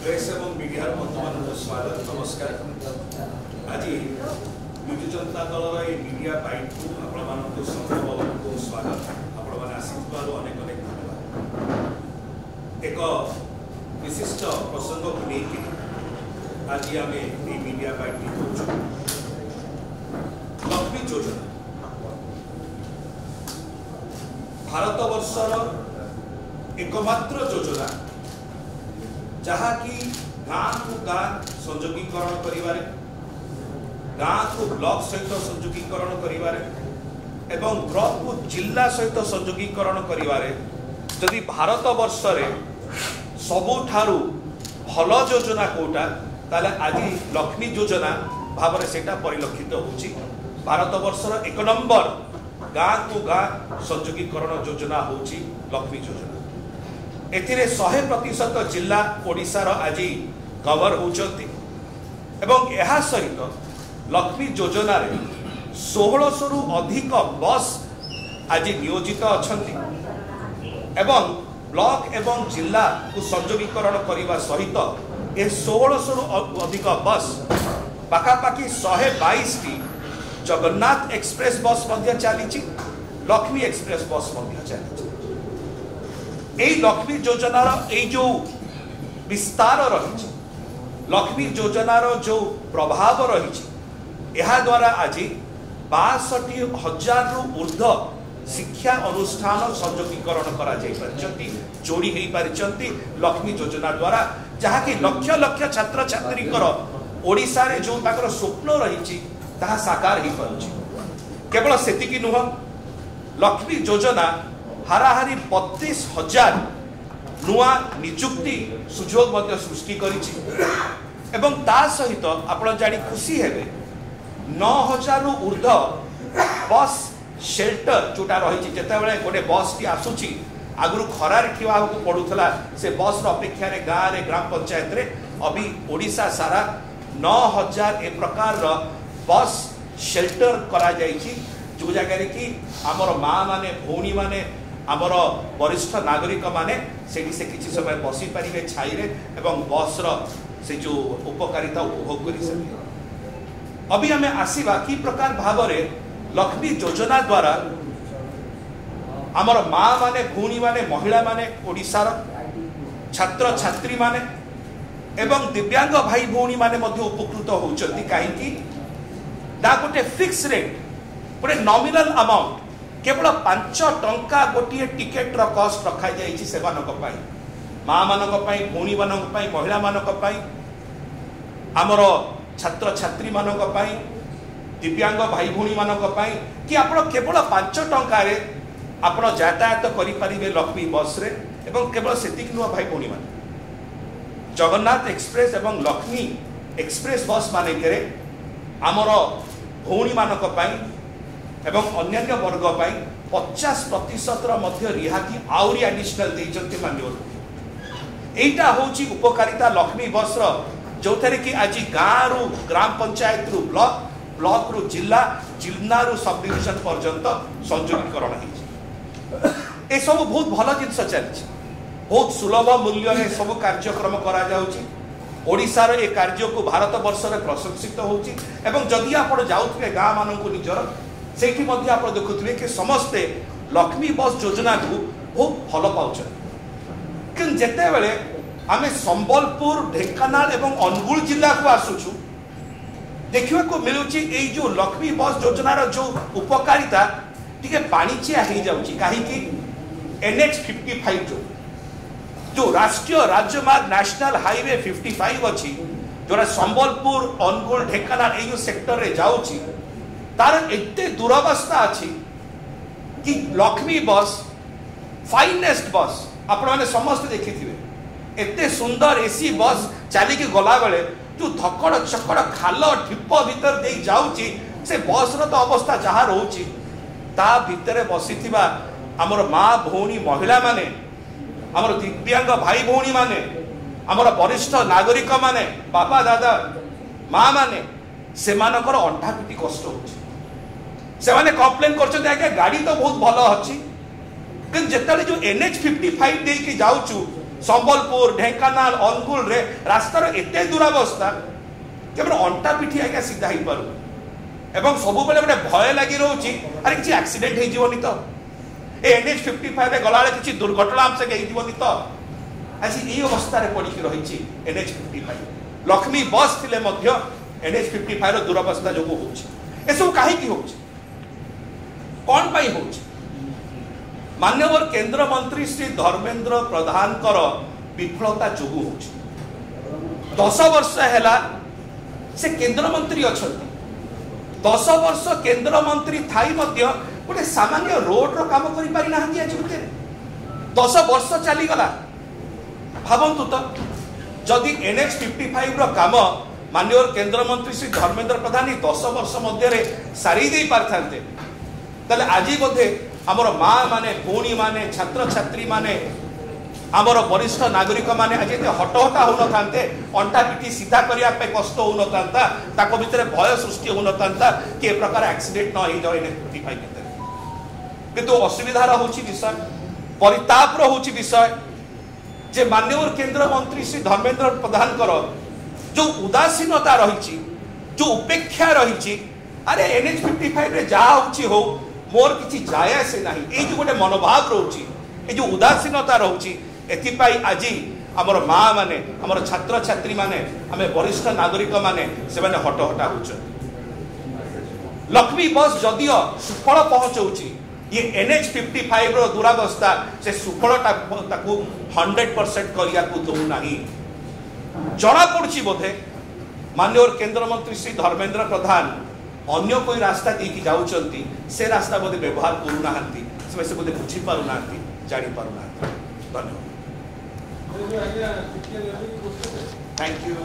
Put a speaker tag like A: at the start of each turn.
A: Press एवं media बंधु स्वागत नमस्कार। आज विजु जनता दल मीडिया बाइट को आपण संभव को स्वागत आपण आसीथिबारु अनेक अनेक धन्यवाद। एक विशिष्ट प्रसंग को लेकर आज आम मीडिया बाइट लक्ष्मी योजना भारत वर्षर एकमात्र योजना जहाँकि गाँ को गाँ संयोगीकरण करिवारे, गाँ को ब्लॉक सहित संयोगीकरण करिवारे एवं ब्लॉक को जिला सहित संयोगीकरण करिवारे जदि भारत वर्ष रे सबुठारु भल योजना कोटा ताले आज लक्ष्मी योजना भाव में सेटा परिलक्षित होची। भारत वर्षर एक नंबर गाँ को गाँ संयोगीकरण योजना होची लक्ष्मी योजना। एथिरे 100% जिला ओडिशार आज कवर होचंती एवं यह सहित लक्ष्मी योजना रे 1600 रु अधिक बस आज नियोजित अछंती एवं ब्लॉक एवं जिला को संयोगीकरण करने सहित ए 1600 रु अधिक बस पाखापाखि 122 टी जगन्नाथ एक्सप्रेस बस चली, लक्ष्मी एक्सप्रेस बस चली। यही लक्ष्मी योजनार जो विस्तार रही, लक्ष्मी योजनार जो प्रभाव रही, यह द्वारा आज 62,000 रु ऊर्ध शिक्षा अनुष्ठान संयोगीकरण करा जोड़ी हो पारिछंती लक्ष्मी योजना द्वारा, जहाँकि लक्ष लक्ष छात्र छात्री ओडिशा रे जो ताकर स्वप्न रही ताहा साकार हो पारुछि। केवल सेतिकी नुह, लक्ष्मी योजना हाराहारी 32,000 नुआ निजुक्ति सुजोग मध्य सृष्टि करिछि एवं ता सहित आपण जानी खुशी हेबे 9,000 रु ऊर्ध बस शेल्टर जोटा रही जितेबाला गोटे बस टी आसुची आगु खरार ठिया को पड़ूला से बस अपेक्षा रे गाँव रे ग्राम पंचायत रे अभी ओडिशा सारा 9,000 ए प्रकार बस शेल्टर करा जाइछि, जो जगह कि आमर माँ माने भौणी माने आमर वरिष्ठ नागरिक माने से किसी समय बसी पारे छाई रे एवं बस से जो उपकारिता उपभोग कर सके। अभी आम आसवा कि प्रकार भाव में लक्ष्मी योजना द्वारा आमर माँ माने भौणी माने महिला माने ओडिशार छात्र छात्री माने एवं दिव्यांग भाई भौणी माने मध्य उपकृत होउचंती। कहीं गोटे फिक्स रेट गोटे नॉमिनल अमाउंट केवल 5 टंका गोटे टिकेट रो कॉस्ट रखा जाइछि सेवानक पई, माँ मानक पई, भौणी मानक पई, महिला मानक पई, आमर छात्र छात्री मानक पई, दिव्यांग भाई भौणी मानक पई कि आपण केवल 5 टंका रे आपण यातायात करि परिबे लक्ष्मी बस रे एवं केवल सेतिक नुआ भाई भौणी माने जगन्नाथ एक्सप्रेस एवं लक्ष्मी एक्सप्रेस बस माने करे आमर भौणी मानक पई एवं अन्य वर्ग 50% मध्य रिहाती आउरी एडिशनल देइचंती मान्यवर। एटा होची उपकारिता लक्ष्मी बस जो थे कि आज गाँ रु ग्राम पंचायत रु ब्लॉक, ब्लॉक रु जिला, जिला रु सब डिविजन पर्यंत संयोगीकरण हो सब बहुत भल जिनस चली, बहुत सुलभ मूल्य में सब कार्यक्रम करा जाउची। ओडिशार ए कार्य को भारत वर्ष में प्रशंसित होची एवं जदि आप जाउथिबे गाँ मानक निजर सेठी मध्य आप देखुथिबे कि समस्ते लक्ष्मी बस योजना को बहुत भल पाउछन। कि जेते बेले आमे संबलपुर, ढेंकानाल एवं अनुगुल जिला को आसुछु देखिबा को मिलुची ए जो लक्ष्मी बस योजनार जो उपकारिता टिके पाणीचिया हो जाउची। काहे कि NH 55 जो राष्ट्रीय राजमार्ग नेशनल हाईवे 55 अच्छी जोरा संबलपुर, अनुगुल, ढेंकानाल ए सेक्टर रे जाउची तार एते दुरावस्था अच्छी कि लक्ष्मी बस फाइनेस्ट बस आपण माने समस्त देखिथिबे एते सुंदर एसी बस चली की गला बेले जो धकड़ चकड़ खाल ढिप भीतर दे जाउची से बस रो तो अवस्था जहाँ रोची ता भितरे बसीथिबा हमर माँ भौणी महिला माने, हमर दिव्यांग भाई भौणी माने, हमर वरिष्ठ नागरिक माने, बापा दादा माँ माने से मानकर अंठा पिटी कष्ट होची। से माने कंप्लेन करछन गाड़ी तो बहुत भल अच्छी कि जेतले जो NH 55 दे के जाउचु संबलपुर ढेंकानाल अनुगुल रे रास्तार एते दुरावस्था केवल अंटा पिठी आज्ञा सीधा ही पारू एवं सब बेले गोटे भय लगी रोची अरे किसी एक्सीडेंट हो जीवनी तो NH 55 रे गला किसी दुर्घटना हमसे गई जीवनी तो आज ये अवस्था रे पड़ी रही NH 55 लक्ष्मी बस थिले मध्य NH 55 रो दुरावस्था जो होची ए सब काहे की होची कौन पाई होची माननीय केंद्र मंत्री श्री धर्मेंद्र प्रधान कर विफलता जोगु होची 10 वर्ष हैला से केंद्र मंत्री अछंती 10 वर्ष केंद्र मंत्री थाई मध्य गोटे सामान्य रोड रो काम करि पारि नाहंती आज भितर 10 वर्ष चली गला भावंतु तो जदि NH 55 रो काम माननीय केंद्र मंत्री श्री धर्मेंद्र प्रधान 10 वर्ष मध्य रे सारी दे पारथांते तले आज बोधे आमर माँ माने भौणी माने छात्र छात्री माने आमर वरिष्ठ नागरिक माने आज हटहटा हो नथांते अंटा पिटी सीधा करिया पे कष्ट हो नथांता ताको भितर भय सृष्टि हो नथांता के प्रकार एक्सीडेंट न हो जाय NH 55 भितर किंतु असुविधा होची विषय परिताप होची विषय जे माननीय केंद्र मंत्री श्री धर्मेंद्र प्रधान कर जो उदासीनता रही जो उपेक्षा रही अरे NH 55 रे जा होची हो मोर किसी जाया से नहीं ये जो गोटे मनोभाव रोची ये जो उदासीनता रोची एथिपाई आज आमर माँ माने आमर छात्र छात्री माने आमे वरिष्ठ नागरिक माने से माने हटहटा होचन लक्ष्मी बस जदियो सुफल पहुंचौची ये NH 55 रो दुरावस्था से सुफलता ताकू 100% करिया को दउ नाही जणा पड़ची बोधे माननीय केंद्र मंत्री श्री धर्मेंद्र प्रधान अन्य कोई रास्ता देखी जाउचंती से रास्ता बोधे व्यवहार करू नाहंती से बोधे बुझी पारू नाहंती जानी पारू नाहंती धन्यवाद थैंक यू